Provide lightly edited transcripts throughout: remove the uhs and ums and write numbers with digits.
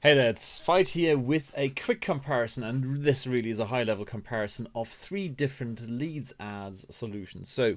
Hey there, it's Fight here with a quick comparison, and this really is a high-level comparison of three different Leads ads solutions. So,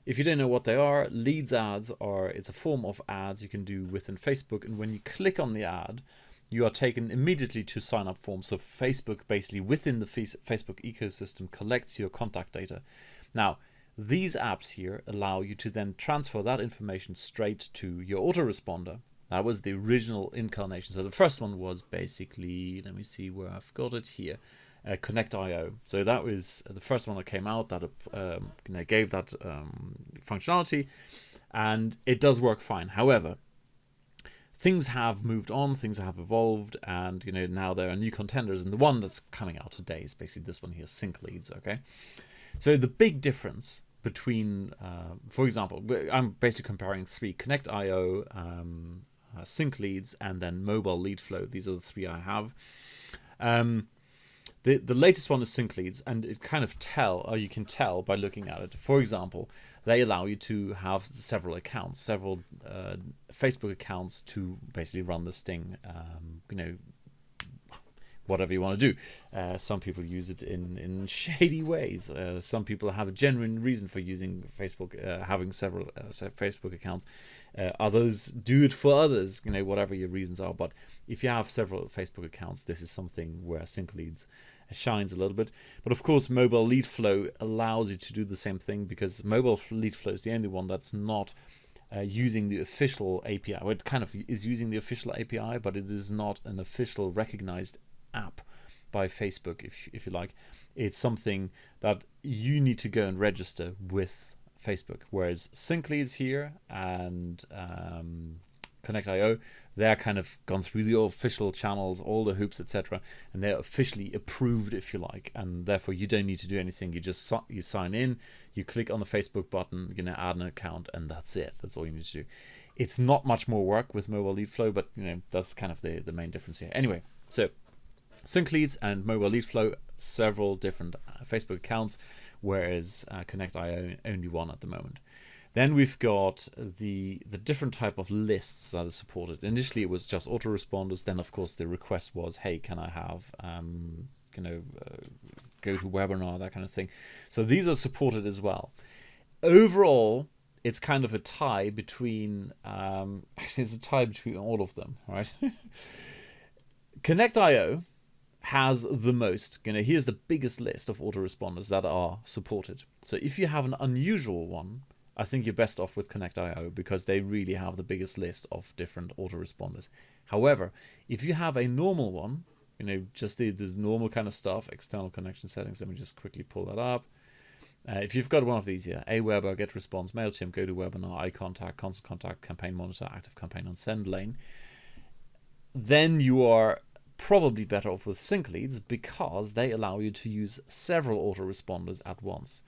if you don't know what they are, Leads ads it's a form of ads you can do within Facebook, and when you click on the ad, you are taken immediately to sign-up form. So Facebook basically within the Facebook ecosystem collects your contact data. Now, these apps here allow you to then transfer that information straight to your autoresponder. That was the original incarnation. So the first one was basically, let me see where I've got it here, Connect.io. So that was the first one that came out that gave that functionality, and it does work fine. However, things have moved on, things have evolved, and now there are new contenders, and the one that's coming out today is basically this one here, Sync Leads. Okay, so the big difference between, for example, I'm basically comparing three: Connect.io, Sync Leads, and then Mobile Lead Flow. These are the three I have. The latest one is Sync Leads, and it kind of you can tell by looking at it. For example, they allow you to have several accounts, several Facebook accounts to basically run this thing. Whatever you want to do. Some people use it in shady ways. Some people have a genuine reason for using Facebook, having several Facebook accounts. Others do it for others, whatever your reasons are. But if you have several Facebook accounts, this is something where Sync Leads shines a little bit. But of course, Mobile Lead Flow allows you to do the same thing, because Mobile Lead Flow is the only one that's not using the official API. Well, it kind of is using the official API, but it is not an official recognized app by Facebook, if you like. It's something that you need to go and register with Facebook, whereas Sync Leads here and Connect.io, they're kind of gone through the official channels, all the hoops, etc., and they're officially approved, if you like, and therefore you don't need to do anything. You just you sign in, you click on the Facebook button, add an account, and that's it. That's all you need to do. It's not much more work with Mobile Lead Flow, but that's kind of the main difference here. Anyway, so Sync Leads and Mobile Lead Flow, several different Facebook accounts, whereas Connect.io only one at the moment. Then we've got the different type of lists that are supported. Initially, it was just autoresponders. Then, of course, the request was, hey, can I have go to webinar, that kind of thing. So these are supported as well. Overall, it's kind of a tie between actually it's a tie between all of them, right? Connect.io has the most. Here's the biggest list of autoresponders that are supported. So if you have an unusual one, I think you're best off with Connect.io, because they really have the biggest list of different autoresponders. However, if you have a normal one, just the normal kind of stuff, external connection settings, let me just quickly pull that up. If you've got one of these here, Aweber, GetResponse, MailChimp, GoToWebinar, iContact, Constant Contact, Campaign Monitor, Active Campaign, and SendLane, then you are probably better off with Sync Leads, because they allow you to use several autoresponders at once.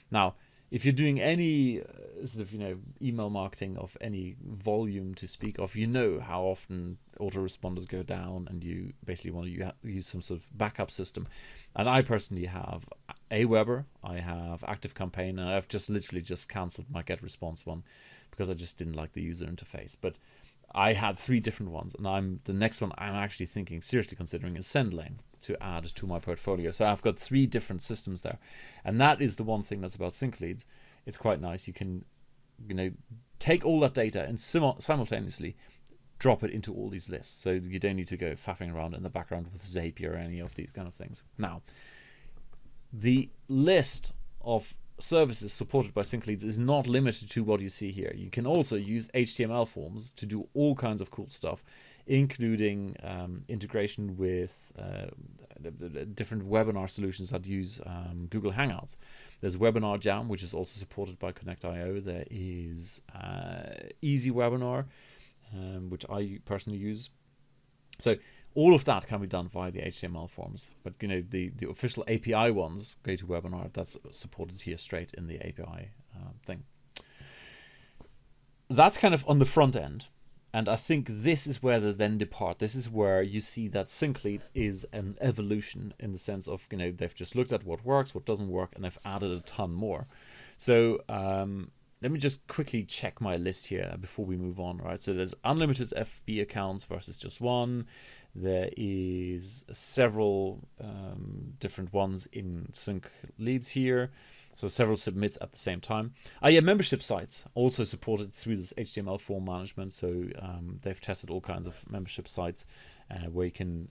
Now, if you're doing any sort of email marketing of any volume to speak of, how often autoresponders go down, and you basically want to use some sort of backup system. And I personally have Aweber, I have Active Campaign, and I've literally just cancelled my GetResponse one because I just didn't like the user interface. But I had three different ones, and the next one I'm actually seriously considering is SendLane to add to my portfolio. So I've got three different systems there, and that is the one thing that's about Sync Leads. It's quite nice. You can, take all that data and simultaneously drop it into all these lists. So you don't need to go faffing around in the background with Zapier or any of these kind of things. Now, the list of services supported by Sync Leads is not limited to what you see here. You can also use HTML forms to do all kinds of cool stuff, including integration with different webinar solutions that use Google Hangouts. There's Webinar Jam, which is also supported by Connect.io. There is Easy Webinar, which I personally use. So all of that can be done via the HTML forms, but the official API ones, GoToWebinar, that's supported here straight in the API thing. That's kind of on the front end, and I think this is where they then depart. This is where you see that Sync Lead is an evolution, in the sense of they've just looked at what works, what doesn't work, and they've added a ton more. So let me just quickly check my list here before we move on, right? So there's unlimited FB accounts versus just one. There is several different ones in sync leads here. So several submits at the same time. Yeah, membership sites also supported through this HTML form management. So they've tested all kinds of membership sites where you can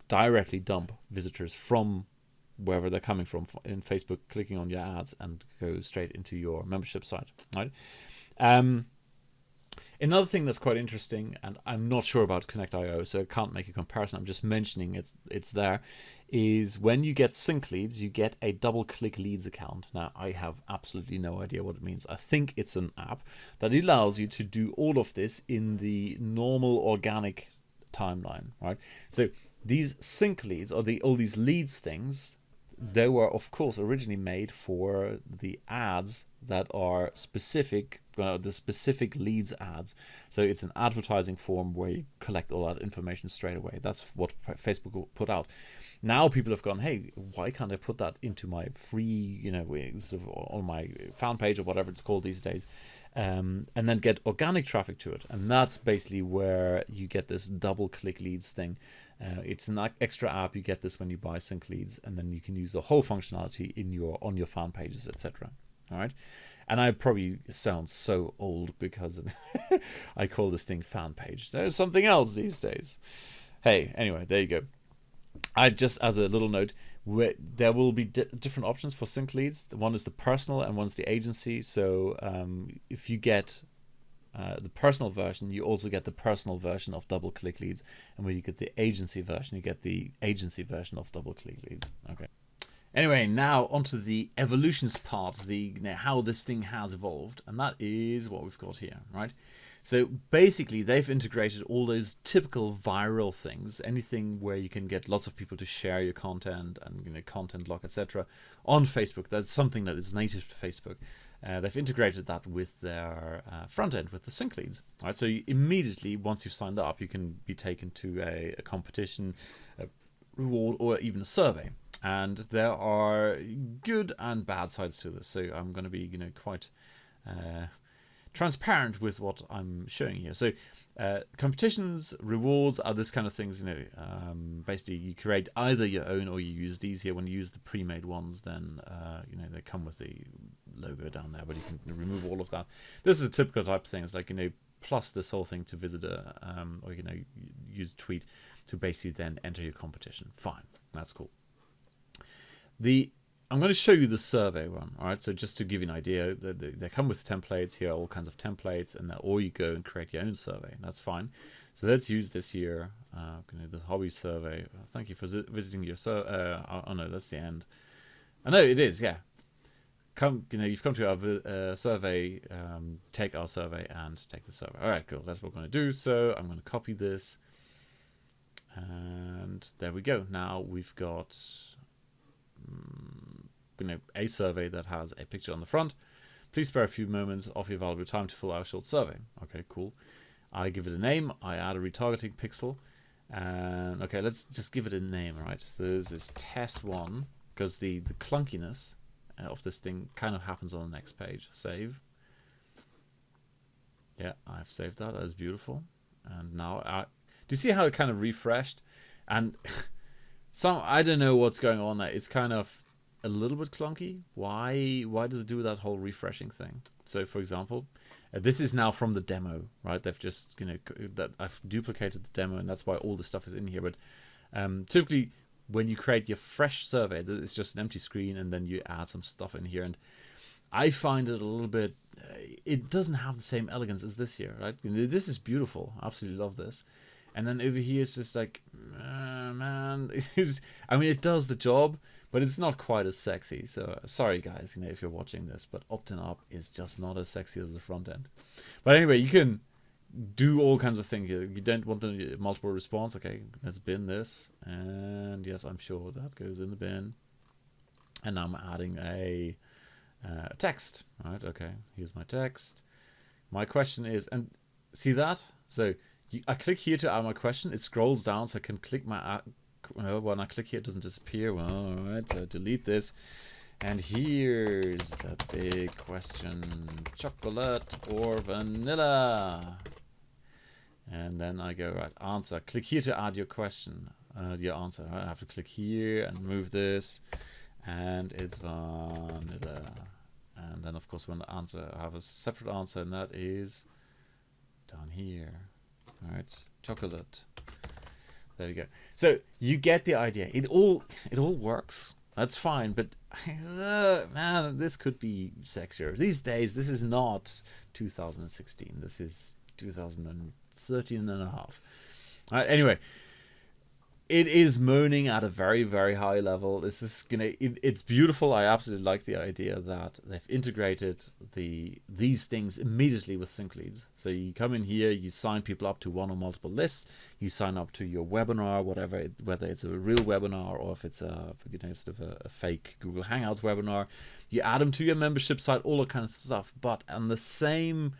directly dump visitors from wherever they're coming from in Facebook, clicking on your ads and go straight into your membership site, right? Another thing that's quite interesting, and I'm not sure about Connect.io, so I can't make a comparison, I'm just mentioning it's there, is when you get sync leads, you get a double-click leads account. Now, I have absolutely no idea what it means. I think it's an app that allows you to do all of this in the normal organic timeline, right? So these sync leads, or all these leads things, they were, of course, originally made for the ads that are specific, the specific leads ads. So it's an advertising form where you collect all that information straight away. That's what Facebook put out. Now people have gone, hey, why can't I put that into my free, sort of on my fan page or whatever it's called these days, and then get organic traffic to it. And that's basically where you get this double-click leads thing. It's an extra app. You get this when you buy sync leads, and then you can use the whole functionality on your fan pages, etc. All right, and I probably sound so old because I call this thing fan page. There's something else these days. Hey, anyway, there you go. I just, as a little note, there will be different options for sync leads. One is the personal and one's the agency. So if you get the personal version, you also get the personal version of double-click leads, and when you get the agency version, you get the agency version of double-click leads. Okay. Anyway, now onto the evolutions part, how this thing has evolved, and that is what we've got here, right? So basically, they've integrated all those typical viral things, anything where you can get lots of people to share your content and content log, etc. on Facebook. That's something that is native to Facebook. They've integrated that with their front end, with the sync leads. Right, so you immediately, once you've signed up, you can be taken to a competition, a reward, or even a survey. And there are good and bad sides to this. So I'm going to be, quite transparent with what I'm showing here. So competitions, rewards are this kind of things. Basically you create either your own or you use these here. When you use the pre-made ones, then they come with the logo down there, but you can remove all of that. This is a typical type of thing. It's like plus this whole thing to visitor, or use tweet to basically then enter your competition. Fine, that's cool. I'm going to show you the survey one. All right, so just to give you an idea, they come with templates here, all kinds of templates, or you go and create your own survey. That's fine. So let's use this here. The hobby survey. Thank you for visiting your survey. Oh no, that's the end. I know it is. Yeah. You've come to our survey. Take our survey and take the survey. All right, cool. That's what we're going to do. So I'm going to copy this, and there we go. Now we've got a survey that has a picture on the front. Please spare a few moments of your valuable time to fill out a short survey. Okay, cool. I give it a name. I add a retargeting pixel. And okay, let's just give it a name, right? So there's this test one, because the clunkiness of this thing kind of happens on the next page. Save. Yeah, I've saved that. That's beautiful. And now, do you see how it kind of refreshed? And I don't know what's going on there. It's kind of a little bit clunky. Why does it do that whole refreshing thing? So for example, this is now from the demo, right? They've just that I've duplicated the demo, and that's why all the stuff is in here. But typically when you create your fresh survey, it's just an empty screen, and then you add some stuff in here, and I find it a little bit it doesn't have the same elegance as this here, right? This is beautiful. I absolutely love this. And then over here it's just like, man, it does the job, but it's not quite as sexy. So sorry guys, if you're watching this, but opt-in up is just not as sexy as the front end. But anyway, you can do all kinds of things here. You don't want the multiple response. Okay, let's bin this. And yes, I'm sure that goes in the bin. And now I'm adding a text, right? Okay, here's my text. My question is, and see that? So I click here to add my question. It scrolls down, so I can click my when I click here, it doesn't disappear. Well, all right, so delete this. And here's the big question: chocolate or vanilla? And then I go, right, answer. Click here to add your question, your answer. Right? I have to click here and move this, and it's vanilla. And then, of course, when the answer, I have a separate answer, and that is down here. All right, chocolate. There you go. So you get the idea. It all works. That's fine, but man, this could be sexier. These days, this is not 2016. This is 2013 and a half. All right, anyway, it is moaning at a very, very high level. This is it's beautiful. I absolutely like the idea that they've integrated these things immediately with sync leads. So you come in here, you sign people up to one or multiple lists, you sign up to your webinar, whether it's a real webinar or if it's sort of a fake Google Hangouts webinar. You add them to your membership site, all that kind of stuff. But on the same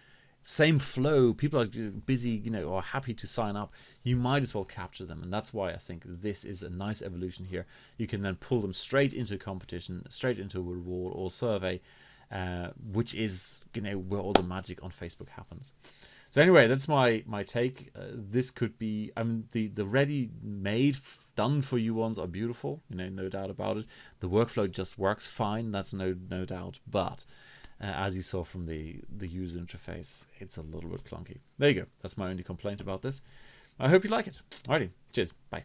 flow, people are busy, or happy to sign up, you might as well capture them. And that's why I think this is a nice evolution here. You can then pull them straight into competition, straight into a reward or survey, which is where all the magic on Facebook happens. So anyway, that's my take. This could be, the ready-made, done for you ones are beautiful, no doubt about it. The workflow just works fine, that's no doubt, but as you saw from the user interface, it's a little bit clunky. There you go. That's my only complaint about this. I hope you like it. Alrighty. Cheers. Bye.